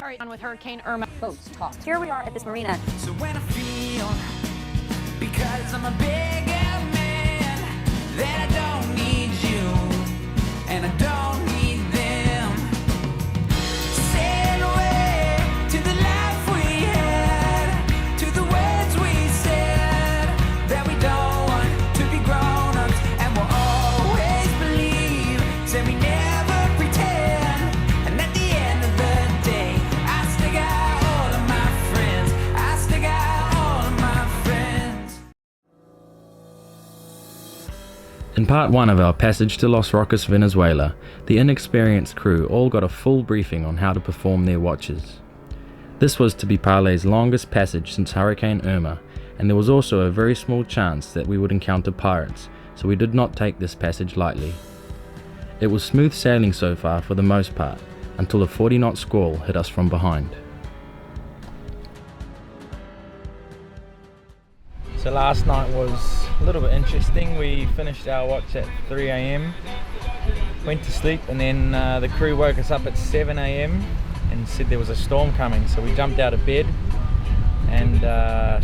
carried on with Hurricane Irma. Boats tossed. Here we are at this marina. So when I feel, because I'm a bigger man, that I don't need you, and I don't need them. Sail away to the life we had, to the words we said, that we don't want to be grown-ups, and we'll always believe, say we never pretend, and at the end of the day, I still got all of my friends, I still got all of my friends. In part 1 of our passage to Los Roques, Venezuela, the inexperienced crew all got a full briefing on how to perform their watches. This was to be Parlay's longest passage since Hurricane Irma, and there was also a very small chance that we would encounter pirates, so we did not take this passage lightly. It was smooth sailing so far for the most part, until a 40-knot squall hit us from behind. So last night was a little bit interesting. We finished our watch at 3 AM, went to sleep, and then the crew woke us up at 7 AM and said there was a storm coming. So we jumped out of bed, and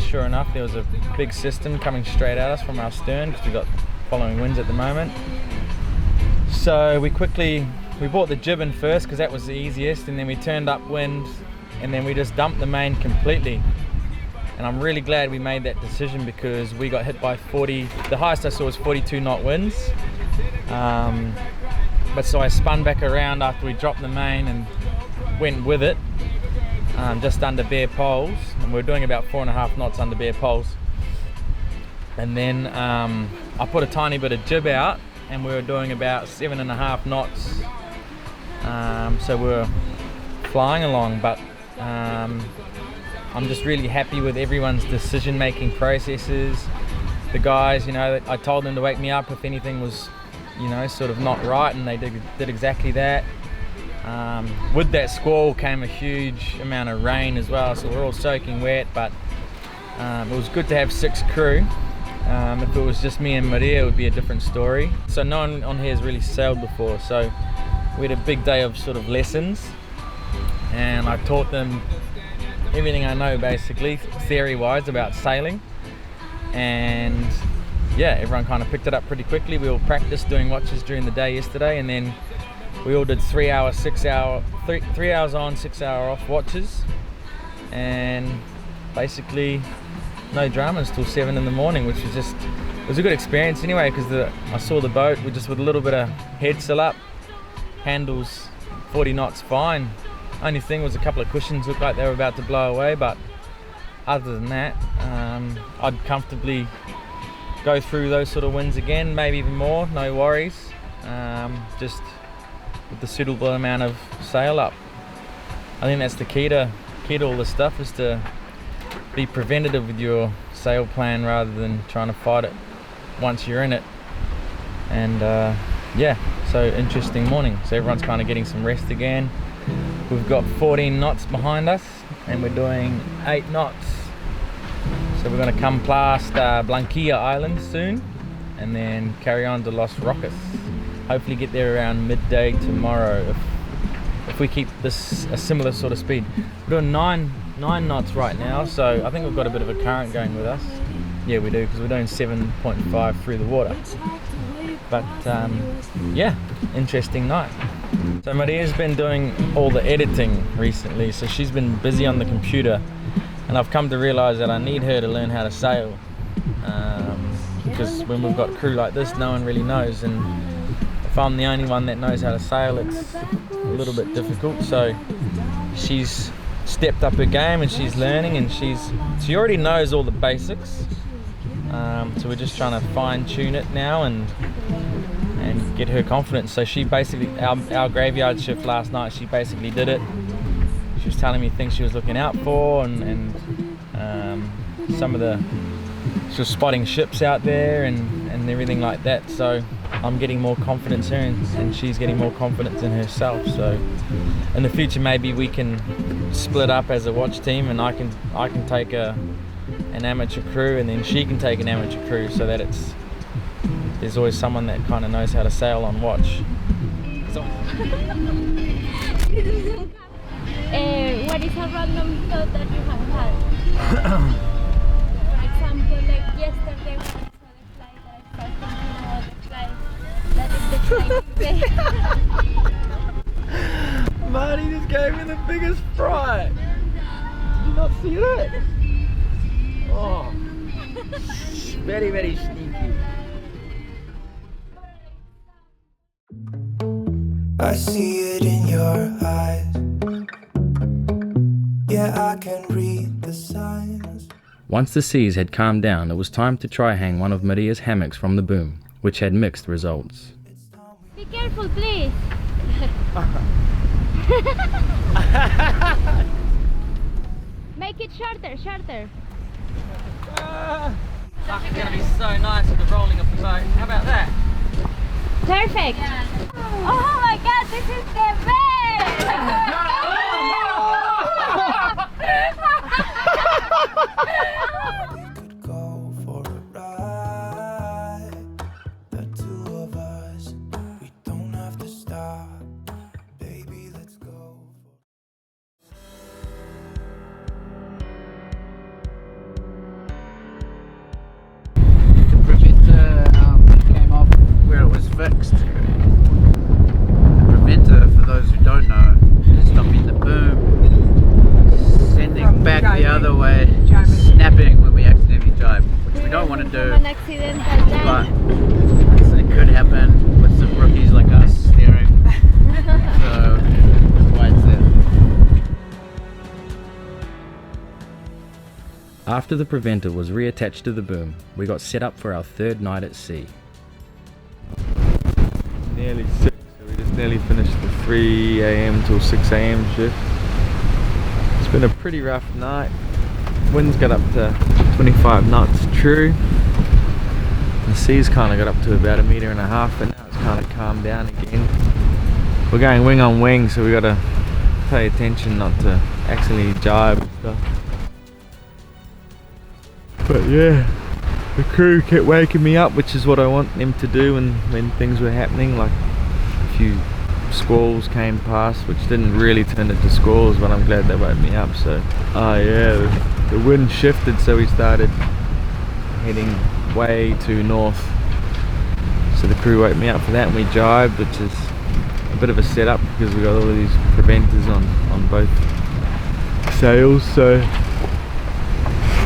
sure enough there was a big system coming straight at us from our stern, because we've got following winds at the moment. So we brought the jib in first because that was the easiest, and then we turned upwind, and then we just dumped the main completely. And I'm really glad we made that decision, because we got hit by 40, the highest I saw was 42 knot winds. But so I spun back around after we dropped the main and went with it, just under bare poles, and we were doing about 4.5 knots under bare poles. And then I put a tiny bit of jib out, and we were doing about 7.5 knots. So we were flying along, but I'm just really happy with everyone's decision-making processes. The guys, I told them to wake me up if anything was, sort of not right, and they did exactly that. With that squall came a huge amount of rain as well, so we're all soaking wet, but it was good to have 6 crew. If it was just me and Maria, it would be a different story. So no one on here has really sailed before, so we had a big day of sort of lessons, and I taught them everything I know basically, theory-wise, about sailing. And yeah, everyone kind of picked it up pretty quickly. We all practiced doing watches during the day yesterday, and then we all did 3 hour, 6 hour, 3 hours on, 6 hour off watches, and basically no dramas till 7 in the morning, which was it was a good experience anyway, because I saw the boat with a little bit of head sail up, handles 40 knots fine. Only thing was a couple of cushions looked like they were about to blow away, but other than that, I'd comfortably go through those sort of winds again, maybe even more, no worries, just with the suitable amount of sail up. I think that's the key to all this stuff, is to be preventative with your sail plan rather than trying to fight it once you're in it. And yeah, so interesting morning. So everyone's kind of getting some rest again. We've got 14 knots behind us, and we're doing 8 knots. So we're going to come past Blanquilla Island soon, and then carry on to Los Roques. Hopefully get there around midday tomorrow, if we keep this a similar sort of speed. We're doing 9 knots right now, so I think we've got a bit of a current going with us. Yeah, we do, because we're doing 7.5 through the water. But yeah, interesting night. So Maria's been doing all the editing recently, so she's been busy on the computer, and I've come to realise that I need her to learn how to sail, because when we've got crew like this, no one really knows, and if I'm the only one that knows how to sail, it's a little bit difficult. So she's stepped up her game, and she's learning, and she already knows all the basics. So we're just trying to fine-tune it now and get her confidence. So she basically, our graveyard shift last night, she basically did it. She was telling me things she was looking out for, and she was spotting ships out there and everything like that. So I'm getting more confidence in her, and she's getting more confidence in herself. So in the future, maybe we can split up as a watch team, and I can take an amateur crew, and then she can take an amateur crew, so that there's always someone that kind of knows how to sail on watch. what is a random thought that you have had? For example, like yesterday when I saw the flight, I started thinking about the flight. That is the flight today. Marty just gave me the biggest fright. Did you not see that? Oh, very, very sneaky. I see it in your eyes. Yeah, I can read the signs. Once the seas had calmed down, it was time to try hang one of Maria's hammocks from the boom, which had mixed results. Be careful, please. Make it shorter, shorter. Fuck, it's gonna be so nice with the rolling of the boat. How about that? Perfect. Oh my god, this is the best. We could go for a ride. The two of us, we don't have to stop. Baby, let's go. The preventer came off where it was fixed. The preventer, for those who don't know, is stopping the boom, sending back the other way, snapping when we accidentally jibe, which we don't want to do, An accidental jump. but it could happen with some rookies like us steering. So that's why it's there. After the preventer was reattached to the boom, we got set up for our third night at sea. Nearly 6, so we just nearly finished the 3 a.m. till 6 a.m. shift. It's been a pretty rough night. Winds got up to 25 knots, true. The sea's kind of got up to about 1.5 meters, but now it's kind of calmed down again. We're going wing on wing, so we got to pay attention not to accidentally jibe and stuff. But yeah, the crew kept waking me up, which is what I want them to do when things were happening. Like a few squalls came past, which didn't really turn into squalls, but I'm glad they woke me up. So, the wind shifted, so we started heading way to north. So the crew woke me up for that, and we jibed, which is a bit of a setup because we got all of these preventers on both sails. So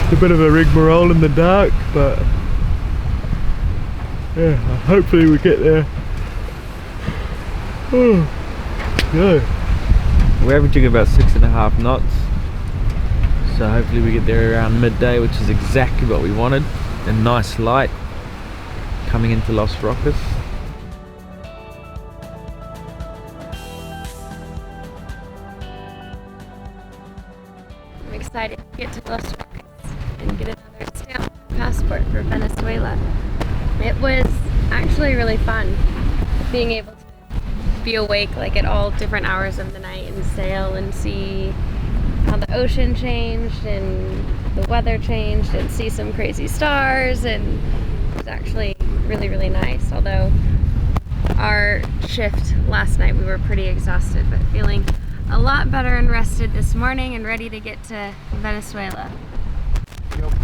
it's a bit of a rigmarole in the dark, but yeah, hopefully we get there. Oh, no. We're averaging about 6.5 knots, so hopefully we get there around midday, which is exactly what we wanted. A nice light coming into Los Roques. I'm excited to get to Los Roques and get another stamp passport for Venezuela. It was actually really fun being able to be awake like at all different hours of the night and sail and see how the ocean changed and the weather changed and see some crazy stars, and it was actually really, really nice. Although our shift last night we were pretty exhausted, but feeling a lot better and rested this morning and ready to get to Venezuela.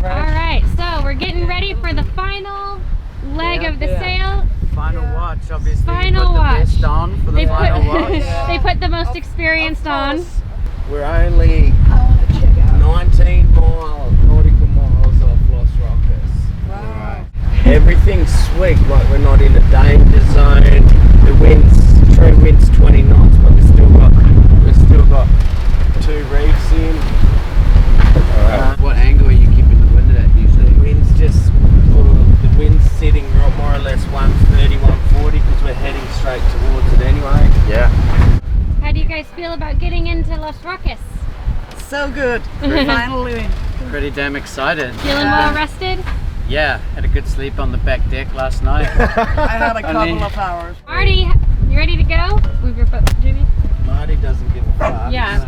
Alright, so we're getting ready for the final leg of the sail. Final watch, obviously. Final put watch. The best on for the They final put, watch. they put the most experienced on. We're only 19 nautical miles off Los Roques. Wow. Everything's sweet, like we're not in a danger zone. The true wind's 20 knots, but we've still got 2 reefs in. What angle are you keeping the wind at usually? The wind's sitting more or less 130, 140 because we're heading straight towards it anyway. Yeah. How do you guys feel about getting into Los Roques? So good. We're finally in. Pretty damn excited. Feeling well rested? Yeah, had a good sleep on the back deck last night. I had a couple of hours. Marty, you ready to go? Move your foot, Jimmy. Marty doesn't give a fuck. Yeah.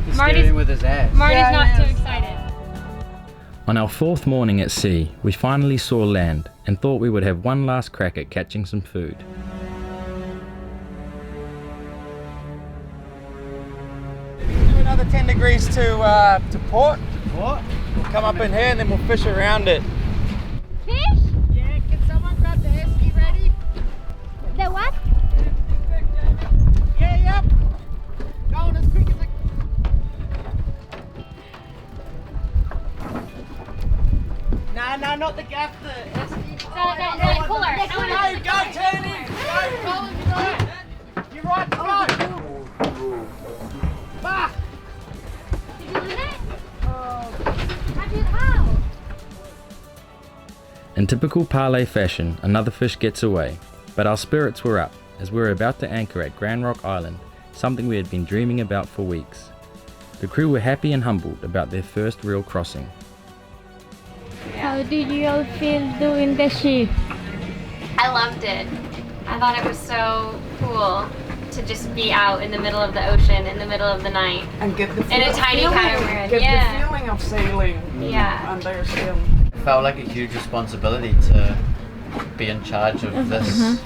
He's Marty's- steering with his ass. Marty's not too excited. On our 4th morning at sea, we finally saw land and thought we would have one last crack at catching some food. another 10 degrees to port. What? We'll come up in here and then we'll fish around it. Fish? Yeah, can someone grab the esky ready? The what? Yeah, yep. Going as quick as I can. No, not the gaff, the esky. The cooler. No, go, turn in. Go, Colin, you're right. You're right, go. Back. Did you do that? How? In typical Parlay fashion, another fish gets away, but our spirits were up as we were about to anchor at Grand Rock Island, something we had been dreaming about for weeks. The crew were happy and humbled about their first real crossing. How did you all feel doing the ship? I loved it. I thought it was so cool to just be out in the middle of the ocean in the middle of the night. And get the In a tiny catamaran, Get yeah. the feeling of sailing. Yeah. Under still. It felt like a huge responsibility to be in charge of this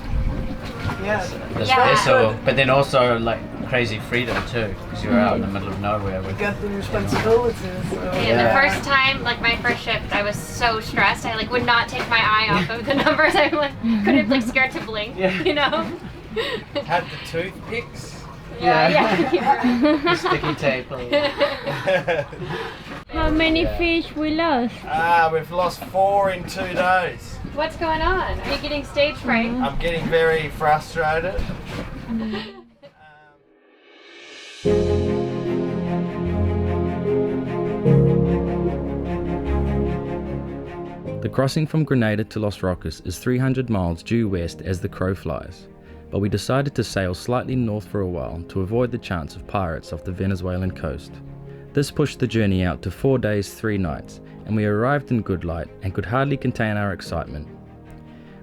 Yeah. Yeah. vessel, but then also like crazy freedom too, because you're out in the middle of nowhere with. Got the responsibilities. So. And the first time, like my first shift, I was so stressed. I like would not take my eye off of the numbers. I like couldn't like scared to blink. Yeah. You know. Had the toothpicks, Yeah. sticky tape. How many fish we lost? We've lost 4 in 2 days. What's going on? Are you getting stage fright? I'm getting very frustrated. The crossing from Grenada to Los Roques is 300 miles due west as the crow flies, but we decided to sail slightly north for a while to avoid the chance of pirates off the Venezuelan coast. This pushed the journey out to 4 days, 3 nights, and we arrived in good light and could hardly contain our excitement.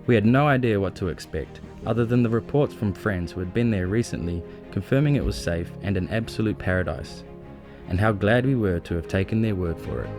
We had no idea what to expect, other than the reports from friends who had been there recently confirming it was safe and an absolute paradise, and how glad we were to have taken their word for it.